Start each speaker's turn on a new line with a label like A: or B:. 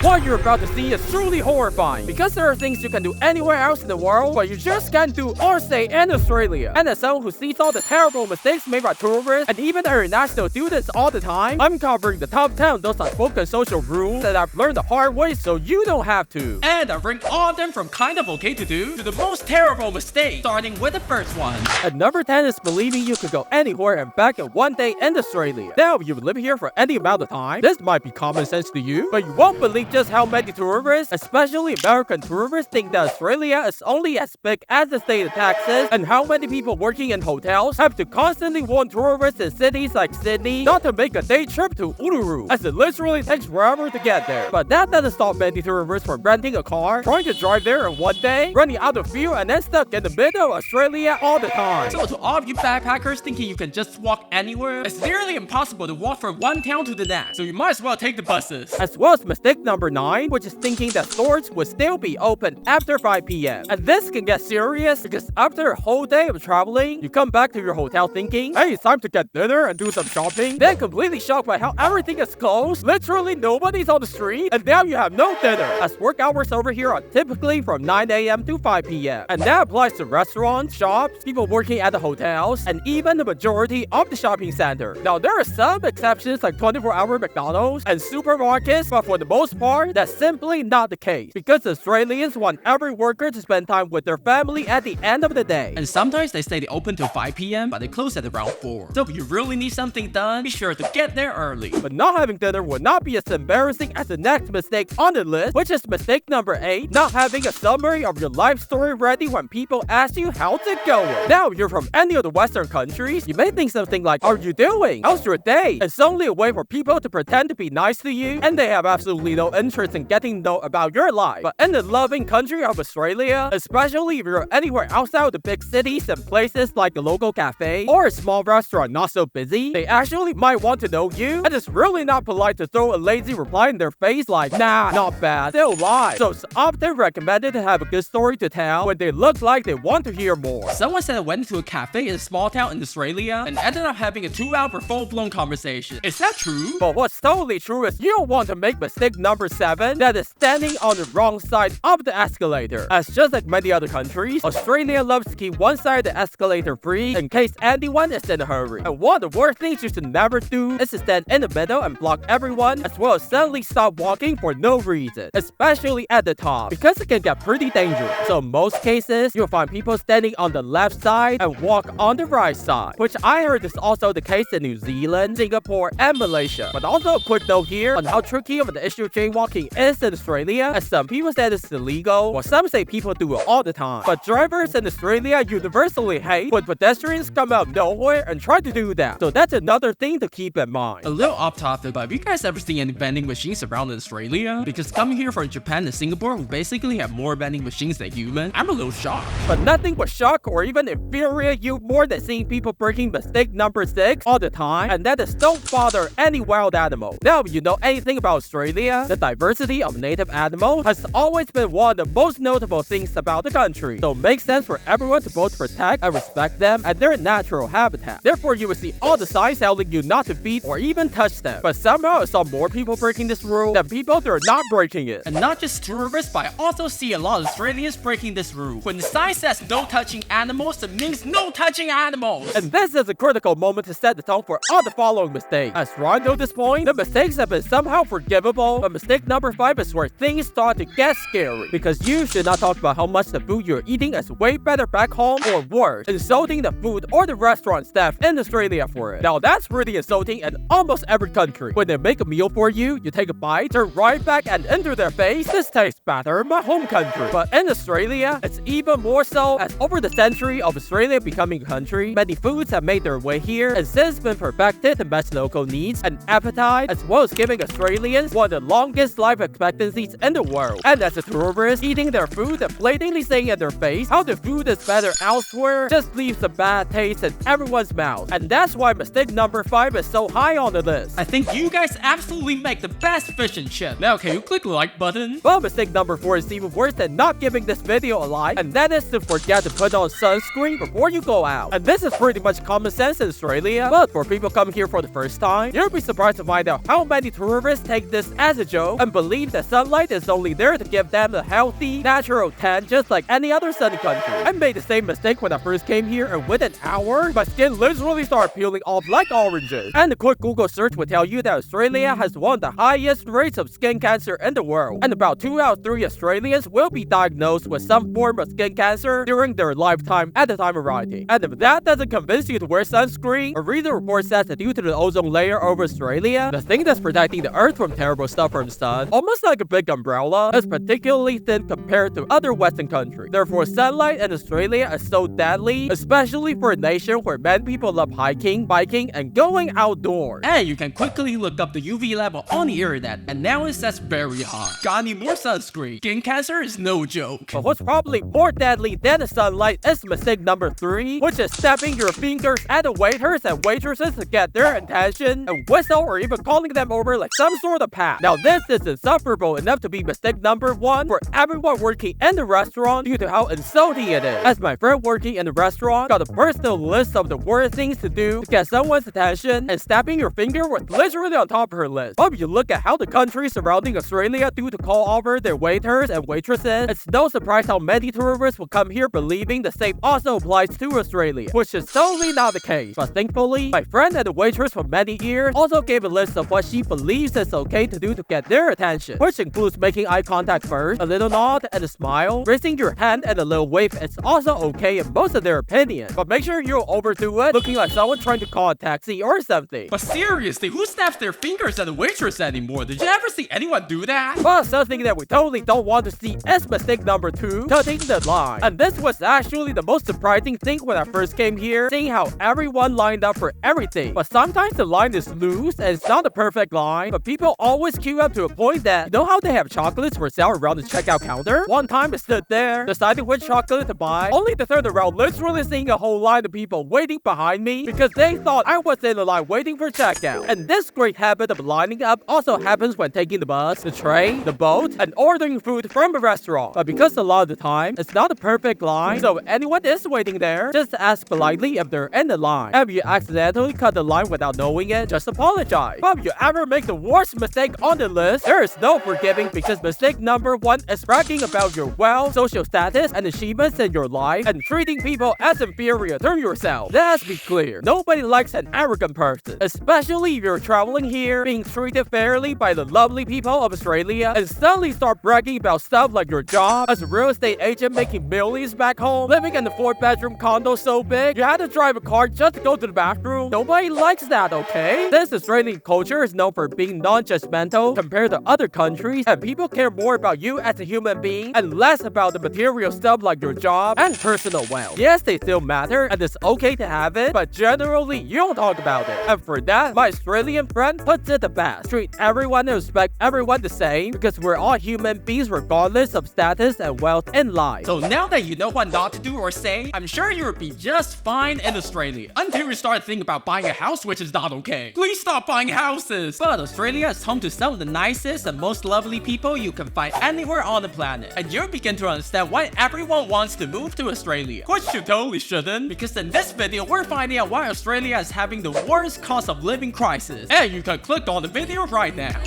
A: What you're about to see is truly horrifying, because there are things you can do anywhere else in the world, but you just can't do or say in Australia. And as someone who sees all the terrible mistakes made by tourists, and even international students all the time, I'm covering the top 10 of those unspoken social rules that I've learned the hard way so you don't have to. And I've ranked all of them from kind of okay to do to the most terrible mistake, starting with the first one. At number 10 is believing you could go anywhere and back in one day in Australia. Now, if you've lived here for any amount of time, this might be common sense to you, but you won't believe just how many tourists, especially American tourists, think that Australia is only as big as the state of Texas, and how many people working in hotels have to constantly warn tourists in cities like Sydney not to make a day trip to Uluru, as it literally takes forever to get there. But that doesn't stop many tourists from renting a car, trying to drive there in one day, running out of fuel, and then stuck in the middle of Australia all the time. So to all of you backpackers thinking you can just walk anywhere, it's nearly impossible to walk from one town to the next, so you might as well take the buses. As well as mistake number 9, which is thinking that stores would still be open after 5 p.m. And this can get serious, because after a whole day of traveling, you come back to your hotel thinking, hey, it's time to get dinner and do some shopping, then completely shocked by how everything is closed, literally nobody's on the street, and now you have no dinner, as work hours over here are typically from 9 a.m. to 5 p.m. And that applies to restaurants, shops, people working at the hotels, and even the majority of the shopping center. Now, there are some exceptions like 24-hour McDonald's and supermarkets, but for the most part, that's simply not the case, because Australians want every worker to spend time with their family at the end of the day. And sometimes they say they open till 5 p.m, but they close at around 4. So if you really need something done, be sure to get there early. But not having dinner will not be as embarrassing as the next mistake on the list, which is mistake number 8, not having a summary of your life story ready when people ask you how's it going. Now, if you're from any of the Western countries, you may think something like, how are you doing? How's your day? It's only a way for people to pretend to be nice to you, and they have absolutely no interest in getting to know about your life. But in the loving country of Australia, especially if you're anywhere outside of the big cities and places like a local cafe or a small restaurant not so busy, they actually might want to know you, and it's really not polite to throw a lazy reply in their face like, nah, not bad, still live. So it's often recommended to have a good story to tell when they look like they want to hear more. Someone said I went to a cafe in a small town in Australia and ended up having a 2-hour full-blown conversation. Is that true? But what's totally true is you don't want to make mistake number 7, that is standing on the wrong side of the escalator. As just like many other countries, Australia loves to keep one side of the escalator free in case anyone is in a hurry. And one of the worst things you should never do is to stand in the middle and block everyone, as well as suddenly stop walking for no reason, especially at the top, because it can get pretty dangerous. So in most cases, you'll find people standing on the left side and walk on the right side, which I heard is also the case in New Zealand, Singapore, and Malaysia. But also a quick note here on how tricky of the issue jaywalking is in Australia, as some people say it's illegal, while some say people do it all the time. But drivers in Australia universally hate when pedestrians come out of nowhere and try to do that. So that's another thing to keep in mind. A little off topic, but have you guys ever seen any vending machines around in Australia? Because coming here from Japan and Singapore, we basically have more vending machines than humans. I'm a little shocked. But nothing would shock or even infuriate you more than seeing people breaking mistake number 6 all the time, and that is don't bother any wild animal. Now, if you know anything about Australia, the diversity of native animals has always been one of the most notable things about the country. So it makes sense for everyone to both protect and respect them and their natural habitat. Therefore, you will see all the signs telling you not to feed or even touch them. But somehow I saw more people breaking this rule than people that are not breaking it. And not just tourists, but I also see a lot of Australians breaking this rule. When the sign says no touching animals, it means no touching animals. And this is a critical moment to set the tone for all the following mistakes. As Ron noted this point, the mistakes have been somehow forgivable, but mistake number 5 is where things start to get scary. Because you should not talk about how much the food you're eating is way better back home, or worse, insulting the food or the restaurant staff in Australia for it. Now that's pretty insulting in almost every country. When they make a meal for you, you take a bite, turn right back and enter their face, this tastes better in my home country. But in Australia, it's even more so, as over the century of Australia becoming a country, many foods have made their way here and since been perfected to match local needs and appetite, as well as giving Australians one of the longest life expectancies in the world. And as a tourist, eating their food and blatantly saying in their face how the food is better elsewhere just leaves a bad taste in everyone's mouth. And that's why mistake number 5 is so high on the list. I think you guys absolutely make the best fish and chip. Now can you click the like button? Well, mistake number 4 is even worse than not giving this video a like, and that is to forget to put on sunscreen before you go out. And this is pretty much common sense in Australia, but for people coming here for the first time, you'll be surprised to find out how many tourists take this as a joke show and believe that sunlight is only there to give them a healthy, natural tan just like any other sunny country. I made the same mistake when I first came here, and within an hour, my skin literally started peeling off like oranges. And a quick Google search will tell you that Australia has one of the highest rates of skin cancer in the world, and about 2 out of 3 Australians will be diagnosed with some form of skin cancer during their lifetime at the time of writing. And if that doesn't convince you to wear sunscreen, a recent report says that due to the ozone layer over Australia, the thing that's protecting the earth from terrible stuff from the sun, almost like a big umbrella, is particularly thin compared to other western countries. Therefore, sunlight in Australia is so deadly, especially for a nation where many people love hiking, biking, and going outdoors.
B: And you can quickly look up the UV level on the internet, and now it says very high. Gotta need more sunscreen. Skin cancer is no joke.
A: But what's probably more deadly than the sunlight is mistake number 3, which is snapping your fingers at the waiters and waitresses to get their attention, and whistle or even calling them over like some sort of pet. Now this is insufferable enough to be mistake number 1 for everyone working in the restaurant due to how insulting it is. As my friend working in the restaurant got a personal list of the worst things to do to get someone's attention, and snapping your finger was literally on top of her list. But if you look at how the countries surrounding Australia do to call over their waiters and waitresses, it's no surprise how many tourists will come here believing the same also applies to Australia, which is totally not the case. But thankfully, my friend and the waitress for many years also gave a list of what she believes is okay to do to get their attention, which includes making eye contact first, a little nod and a smile, raising your hand and a little wave. It's also okay in most of their opinion, but make sure you don't overdo it, looking like someone trying to call a taxi or something.
B: But seriously, who snaps their fingers at a waitress anymore? Did you ever see anyone do that?
A: Well, something that we totally don't want to see is mistake number 2, touching the line. And this was actually the most surprising thing when I first came here, seeing how everyone lined up for everything. But sometimes the line is loose and it's not a perfect line, but people always queue up to a point that, you know how they have chocolates for sale around the checkout counter? One time I stood there, deciding which chocolate to buy, only to turn around literally seeing a whole line of people waiting behind me because they thought I was in a line waiting for checkout. And this great habit of lining up also happens when taking the bus, the train, the boat, and ordering food from a restaurant. But because a lot of the time, it's not a perfect line, so if anyone is waiting there, just ask politely if they're in the line. If you accidentally cut the line without knowing it, just apologize. But if you ever make the worst mistake on the list, there is no forgiving, because mistake number 1 is bragging about your wealth, social status, and achievements in your life, and treating people as inferior to yourself. Let's be clear, nobody likes an arrogant person, especially if you're traveling here, being treated fairly by the lovely people of Australia, and suddenly start bragging about stuff like your job as a real estate agent making millions back home, living in a 4-bedroom condo so big you had to drive a car just to go to the bathroom. Nobody likes that, okay? This Australian culture is known for being non-judgmental compared to other countries, and people care more about you as a human being and less about the material stuff like your job and personal wealth. Yes, they still matter and it's okay to have it, but generally you don't talk about it. And for that, my Australian friend puts it the best: treat everyone and respect everyone the same, because we're all human beings regardless of status and wealth in life.
B: So now that you know what not to do or say, I'm sure you'll be just fine in Australia until you start thinking about buying a house, which is not okay. Please stop buying houses! But Australia is home to some of the nicest and most lovely people you can find anywhere on the planet, and you'll begin to understand why everyone wants to move to Australia, which you totally shouldn't, because in this video we're finding out why Australia is having the worst cost of living crisis, and you can click on the video right now.